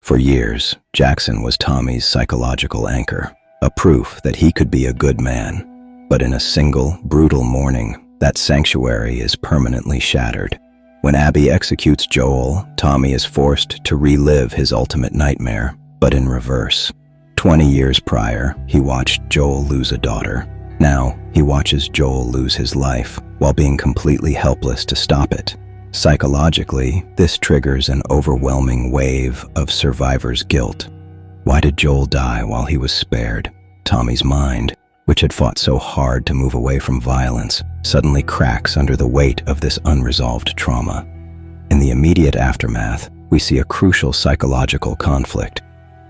For years, Jackson was Tommy's psychological anchor, a proof that he could be a good man. But in a single, brutal morning, that sanctuary is permanently shattered. When Abby executes Joel, Tommy is forced to relive his ultimate nightmare, but in reverse. 20 years prior, he watched Joel lose a daughter. Now, he watches Joel lose his life, while being completely helpless to stop it. Psychologically, this triggers an overwhelming wave of survivor's guilt. Why did Joel die while he was spared? Tommy's mind, which had fought so hard to move away from violence, suddenly cracks under the weight of this unresolved trauma. In the immediate aftermath, we see a crucial psychological conflict.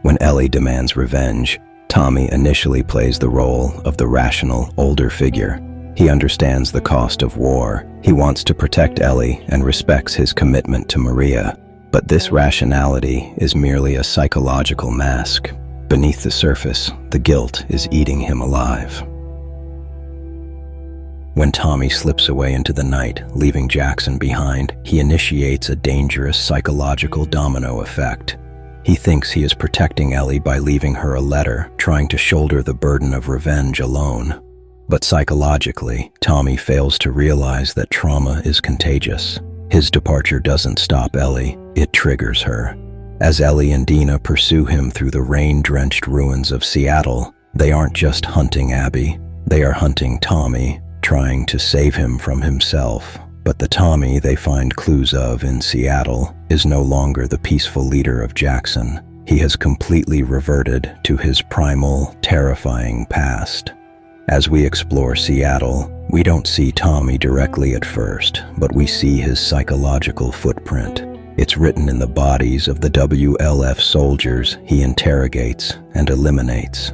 When Ellie demands revenge, Tommy initially plays the role of the rational, older figure. He understands the cost of war. He wants to protect Ellie and respects his commitment to Maria. But this rationality is merely a psychological mask. Beneath the surface, the guilt is eating him alive. When Tommy slips away into the night, leaving Jackson behind, he initiates a dangerous psychological domino effect. He thinks he is protecting Ellie by leaving her a letter, trying to shoulder the burden of revenge alone. But psychologically, Tommy fails to realize that trauma is contagious. His departure doesn't stop Ellie, it triggers her. As Ellie and Dina pursue him through the rain-drenched ruins of Seattle, they aren't just hunting Abby, they are hunting Tommy, trying to save him from himself. But the Tommy they find clues of in Seattle is no longer the peaceful leader of Jackson. He has completely reverted to his primal, terrifying past. As we explore Seattle, we don't see Tommy directly at first, but we see his psychological footprint. It's written in the bodies of the WLF soldiers he interrogates and eliminates.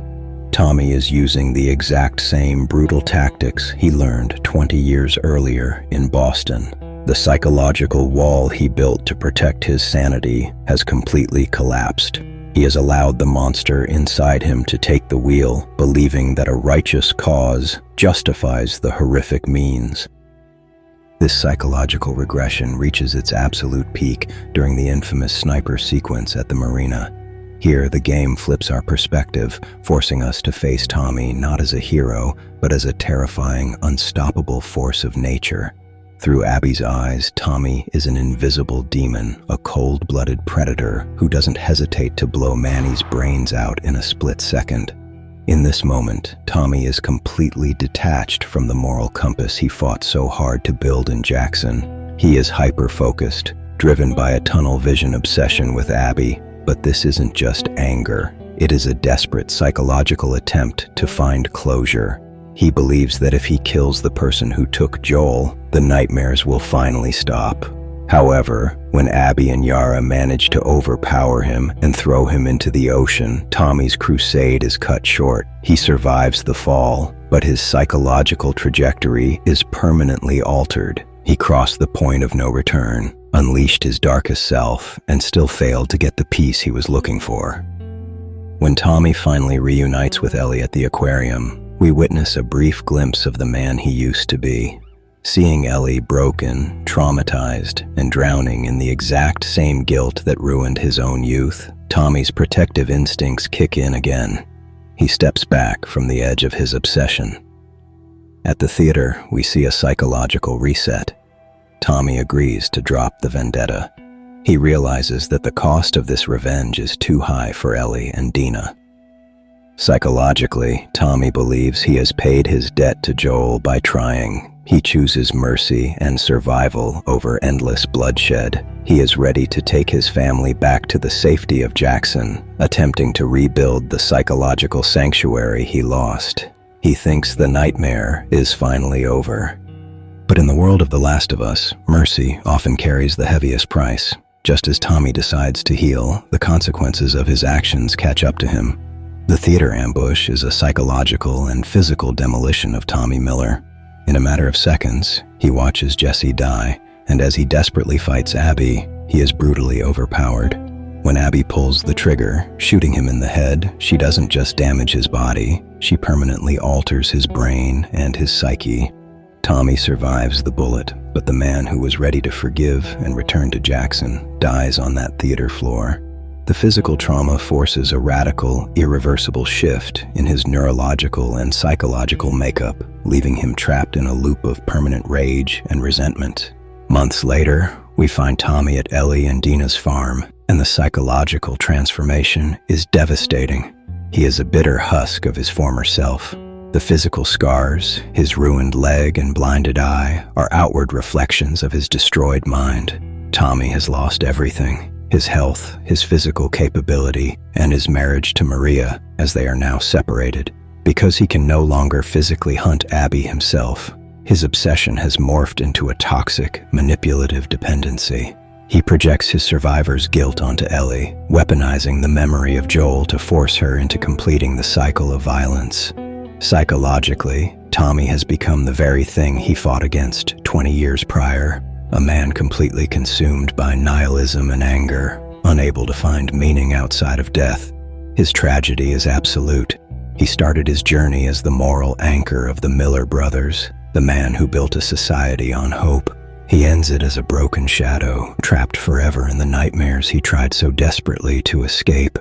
Tommy is using the exact same brutal tactics he learned 20 years earlier in Boston. The psychological wall he built to protect his sanity has completely collapsed. He has allowed the monster inside him to take the wheel, believing that a righteous cause justifies the horrific means. This psychological regression reaches its absolute peak during the infamous sniper sequence at the marina. Here, the game flips our perspective, forcing us to face Tommy not as a hero, but as a terrifying, unstoppable force of nature. Through Abby's eyes, Tommy is an invisible demon, a cold-blooded predator who doesn't hesitate to blow Manny's brains out in a split second. In this moment, Tommy is completely detached from the moral compass he fought so hard to build in Jackson. He is hyper-focused, driven by a tunnel vision obsession with Abby. But this isn't just anger. It is a desperate psychological attempt to find closure. He believes that if he kills the person who took Joel, the nightmares will finally stop. However, when Abby and Yara manage to overpower him and throw him into the ocean, Tommy's crusade is cut short. He survives the fall, but his psychological trajectory is permanently altered. He crossed the point of no return, unleashed his darkest self, and still failed to get the peace he was looking for. When Tommy finally reunites with Ellie at the aquarium, we witness a brief glimpse of the man he used to be. Seeing Ellie broken, traumatized, and drowning in the exact same guilt that ruined his own youth, Tommy's protective instincts kick in again. He steps back from the edge of his obsession. At the theater, we see a psychological reset. Tommy agrees to drop the vendetta. He realizes that the cost of this revenge is too high for Ellie and Dina. Psychologically, Tommy believes he has paid his debt to Joel by trying. He chooses mercy and survival over endless bloodshed. He is ready to take his family back to the safety of Jackson, attempting to rebuild the psychological sanctuary he lost. He thinks the nightmare is finally over. But in the world of The Last of Us, mercy often carries the heaviest price. Just as Tommy decides to heal, the consequences of his actions catch up to him. The theater ambush is a psychological and physical demolition of Tommy Miller. In a matter of seconds, he watches Jesse die, and as he desperately fights Abby, he is brutally overpowered. When Abby pulls the trigger, shooting him in the head, she doesn't just damage his body, she permanently alters his brain and his psyche. Tommy survives the bullet, but the man who was ready to forgive and return to Jackson dies on that theater floor. The physical trauma forces a radical, irreversible shift in his neurological and psychological makeup, leaving him trapped in a loop of permanent rage and resentment. Months later, we find Tommy at Ellie and Dina's farm, and the psychological transformation is devastating. He is a bitter husk of his former self. The physical scars, his ruined leg and blinded eye, are outward reflections of his destroyed mind. Tommy has lost everything: his health, his physical capability, and his marriage to Maria, as they are now separated. Because he can no longer physically hunt Abby himself, his obsession has morphed into a toxic, manipulative dependency. He projects his survivor's guilt onto Ellie, weaponizing the memory of Joel to force her into completing the cycle of violence. Psychologically, Tommy has become the very thing he fought against 20 years prior, a man completely consumed by nihilism and anger, unable to find meaning outside of death. His tragedy is absolute. He started his journey as the moral anchor of the Miller brothers, the man who built a society on hope. He ends it as a broken shadow, trapped forever in the nightmares he tried so desperately to escape.